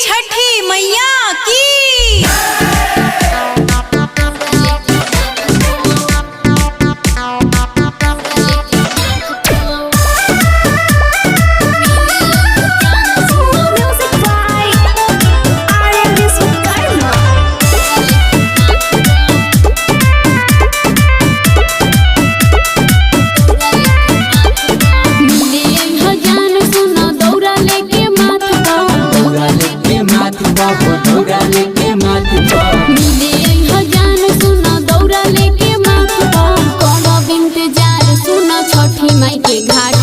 छठी मैया की। माई के घाट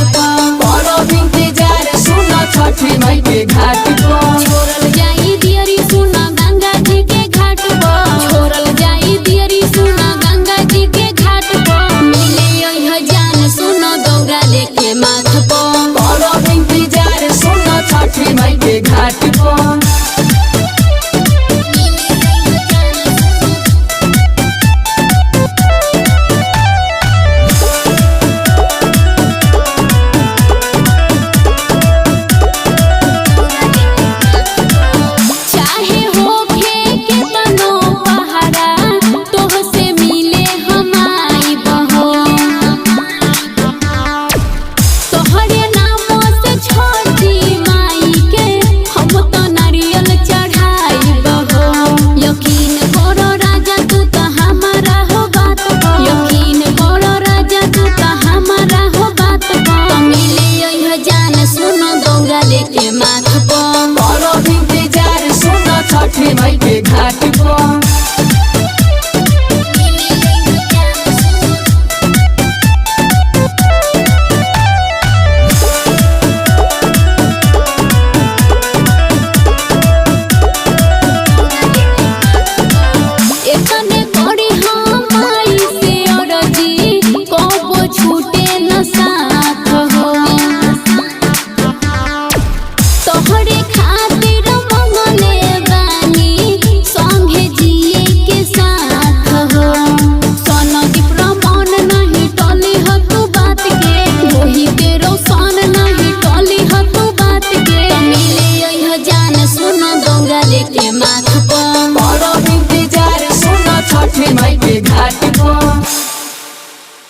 छठी माई के घाट छोड़ल जाई दियरी सुना गंगा जी के घाट छोड़ल जाई दियरी सुना गंगा जी के घाट मिले यह जान सुनो दौरा लेके माथ सुनो छठी माई के घाट छठी माई के